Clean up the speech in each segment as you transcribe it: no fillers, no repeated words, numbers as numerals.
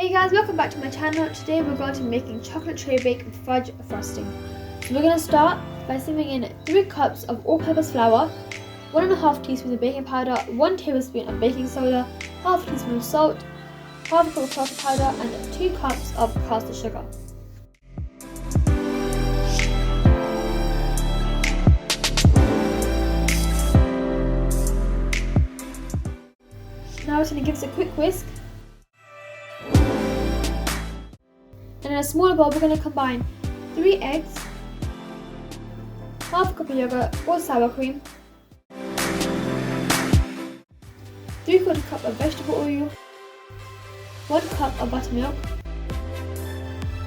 Hey guys, welcome back to my channel. Today we're going to be making chocolate tray bake with fudge frosting. So we're going to start by sieving in 3 cups of all-purpose flour, 1.5 teaspoons of baking powder, 1 tablespoon of baking soda, half a teaspoon of salt, half a cup of cocoa powder and 2 cups of caster sugar. Now we're going to give this a quick whisk. And in a smaller bowl, we're going to combine 3 eggs, half a cup of yogurt or sour cream, 3/4 cup of vegetable oil, 1 cup of buttermilk,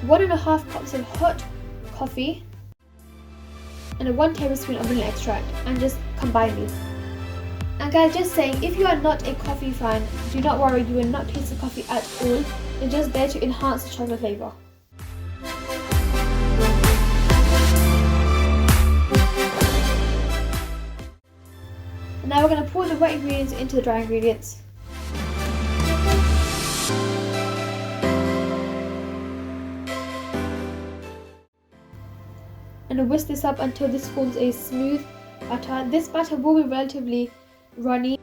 1.5 cups of hot coffee, and 1 tablespoon of vanilla extract, and just combine these. And guys, just saying, if you are not a coffee fan, do not worry, you will not taste the coffee at all. It's just there to enhance the chocolate flavour. And now we're going to pour the wet ingredients into the dry ingredients. And whisk this up until this forms a smooth batter. This batter will be relatively runny.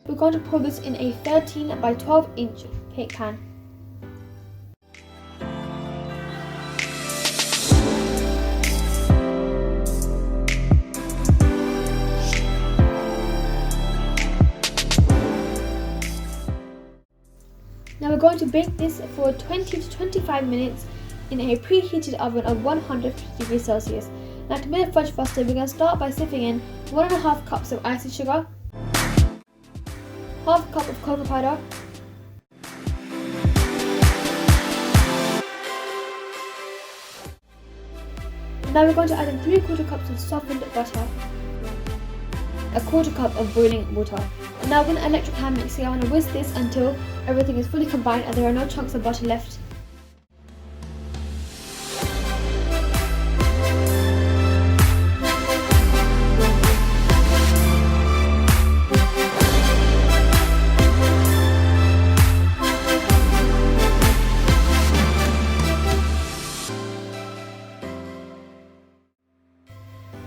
We're going to pour this in a 13 by 12 inch cake pan. Now we're going to bake this for 20 to 25 minutes in a preheated oven of 150 degrees Celsius. Now to make a fudge frosting, we're going to start by sieving in 1.5 cups of icing sugar, half a cup of cocoa powder, now we're going to add in 3/4 cups of softened butter, 1/4 cup of boiling water. And now with an electric hand mixer, I want to whisk this until everything is fully combined and there are no chunks of butter left.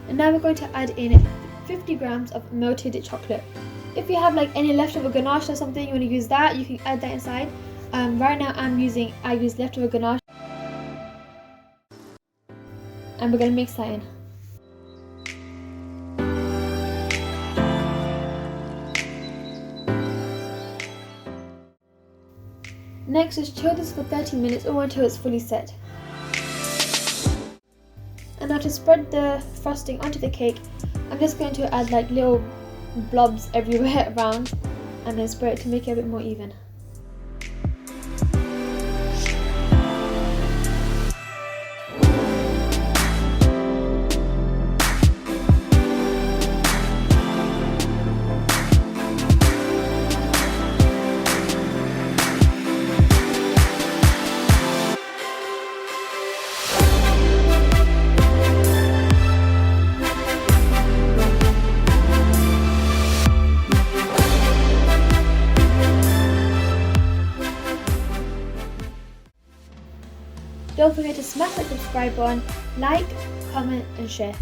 And now we're going to add in 50 grams of melted chocolate. If you have like any leftover ganache or something, you want to use that, you can add that inside. Right now I use leftover ganache. And we're going to mix that in. Next is chill this for 30 minutes or until it's fully set. And now to spread the frosting onto the cake, I'm just going to add like little blobs everywhere around and then spread it to make it a bit more even. Don't forget to smash that subscribe button, like, comment and share.